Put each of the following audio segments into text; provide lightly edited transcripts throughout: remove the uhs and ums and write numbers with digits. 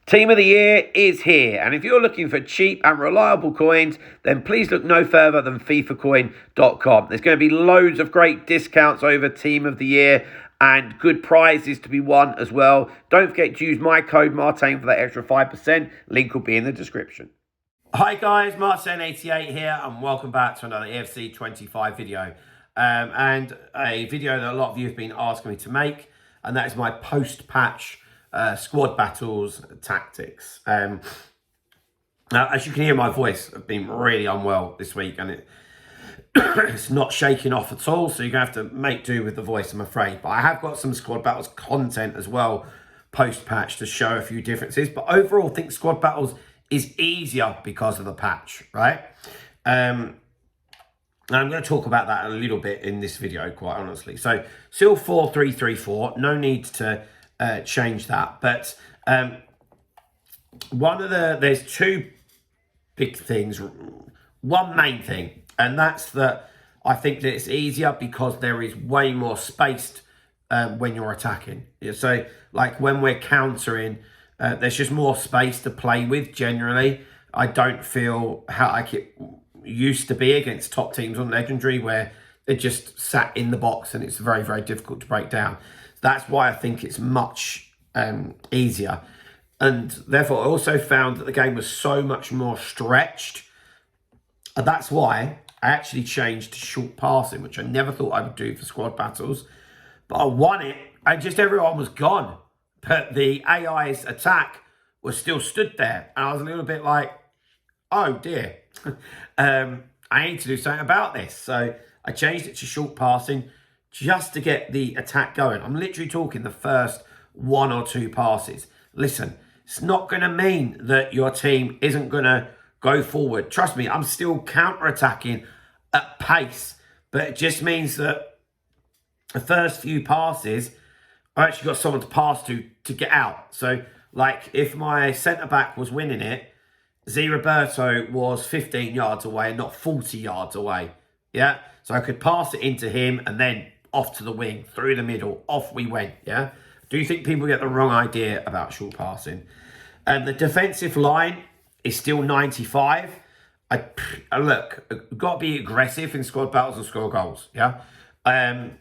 Team of the Year is here, and if you're looking for cheap and reliable coins, then please look no further than FIFAcoin.com. There's going to be loads of great discounts over Team of the Year and good prizes to be won as well. Don't forget to use my code Martin for that extra 5%. Link will be in the description. Hi guys, Martin88 here, and welcome back to another Eafc 25 video. And a video that a lot of you have been asking me to make, and that is my post-patch squad battles tactics. Now, as you can hear, my voice has been really unwell this week, and it's not shaking off at all, so you're going to have to make do with the voice, I'm afraid. But I have got some squad battles content as well post-patch to show a few differences. But overall, I think squad battles is easier because of the patch, right? And I'm going to talk about that a little bit in this video, quite honestly. So, still 4-3-3-4. No need to change that. But there's two big things. One main thing, and that's that I think that it's easier because there is way more space when you're attacking. So, like when we're countering, there's just more space to play with generally. I don't feel how like it used to be against top teams on Legendary where they just sat in the box and it's very, very difficult to break down. That's why I think it's much easier. And therefore, I also found that the game was so much more stretched. And that's why I actually changed to short passing, which I never thought I would do for squad battles. But I won it and just everyone was gone. But the AI's attack was still stood there. And I was a little bit like, oh dear, I need to do something about this. So I changed it to short passing just to get the attack going. I'm literally talking the first 1 or 2 passes. Listen, it's not going to mean that your team isn't going to go forward. Trust me, I'm still counter-attacking at pace. But it just means that the first few passes, I actually got someone to pass to get out. So, like, if my centre-back was winning it, Z Roberto was 15 yards away and not 40 yards away. Yeah? So I could pass it into him and then off to the wing, through the middle, off we went. Yeah? Do you think people get the wrong idea about short passing? And the defensive line is still 95. Look, got to be aggressive in squad battles and score goals. Yeah?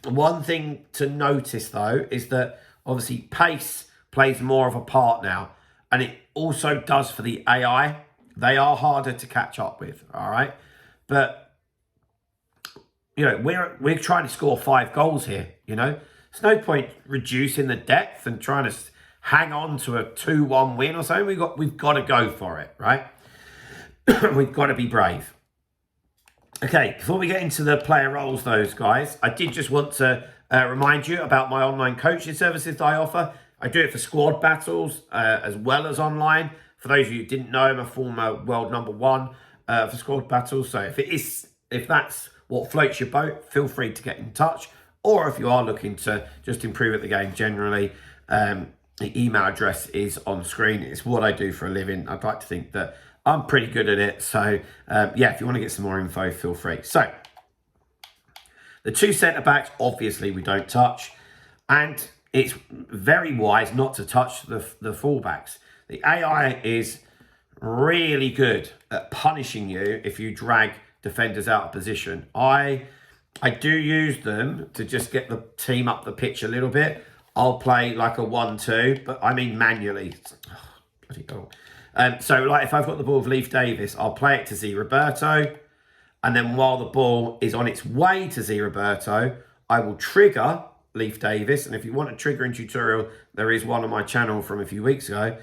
One thing to notice, though, is that obviously pace plays more of a part now. And it also does for the AI. They are harder to catch up with, all right? But, you know, we're trying to score 5 goals here, you know? There's no point reducing the depth and trying to hang on to a 2-1 win or something. We've got to go for it, right? We've got to be brave. Okay, before we get into the player roles, those guys, I did just want to remind you about my online coaching services that I offer. I do it for squad battles as well as online. For those of you who didn't know, I'm a former world #1 for squad battles. So if that's what floats your boat, feel free to get in touch. Or if you are looking to just improve at the game generally, the email address is on screen. It's what I do for a living. I'd like to think that I'm pretty good at it. So, yeah, if you want to get some more info, feel free. So, the 2 centre-backs, obviously, we don't touch. And it's very wise not to touch the fullbacks. The AI is really good at punishing you if you drag defenders out of position. I do use them to just get the team up the pitch a little bit. I'll play like a 1-2, but I mean manually. Oh, bloody hell. So, like, if I've got the ball with Leaf Davis, I'll play it to Z Roberto. And then while the ball is on its way to Z Roberto, I will trigger Leaf Davis. And if you want a triggering tutorial, there is one on my channel from a few weeks ago.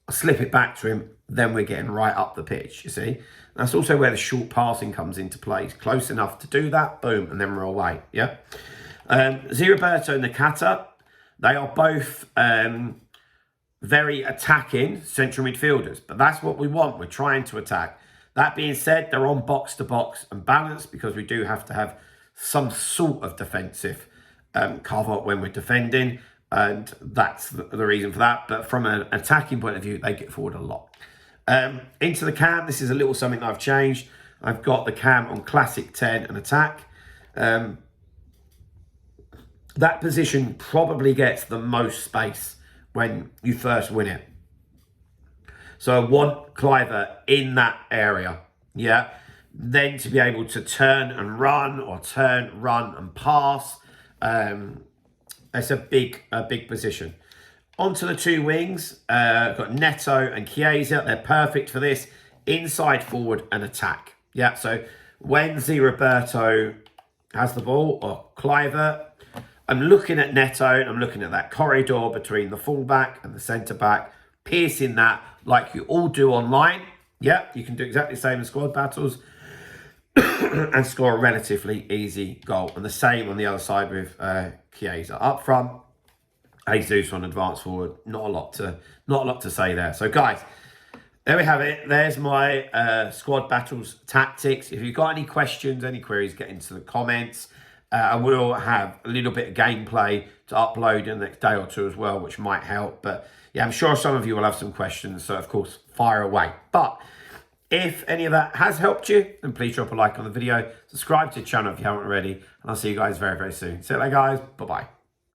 I'll slip it back to him. Then we're getting right up the pitch, you see. That's also where the short passing comes into play. It's close enough to do that. Boom. And then we're away. Yeah. Z Roberto and Nakata, they are both very attacking central midfielders, but that's what we want. We're trying to attack. That being said, they're on box to box and balance because we do have to have some sort of defensive cover when we're defending, and that's the reason for that. But from an attacking point of view, they get forward a lot. Into the cam, this is a little something that I've changed. I've got the cam on classic 10 and attack. That position probably gets the most space when you first win it. So I want Cliver in that area, yeah? Then to be able to turn and run, or turn, run and pass. It's a big position. Onto the two wings, got Neto and Chiesa. They're perfect for this. Inside, forward and attack. Yeah, so when Z Roberto has the ball, or Cliver, I'm looking at Neto and I'm looking at that corridor between the fullback and the centre-back, piercing that like you all do online. Yeah, you can do exactly the same in squad battles and score a relatively easy goal. And the same on the other side with Chiesa. Up front, Jesus on advance forward. Not a lot to say there. So guys, there we have it. There's my squad battles tactics. If you've got any questions, any queries, get into the comments. I will have a little bit of gameplay to upload in the next day or two as well, which might help. But yeah, I'm sure some of you will have some questions. So of course, fire away. But if any of that has helped you, then please drop a like on the video. Subscribe to the channel if you haven't already. And I'll see you guys very, very soon. See you later, guys. Bye-bye.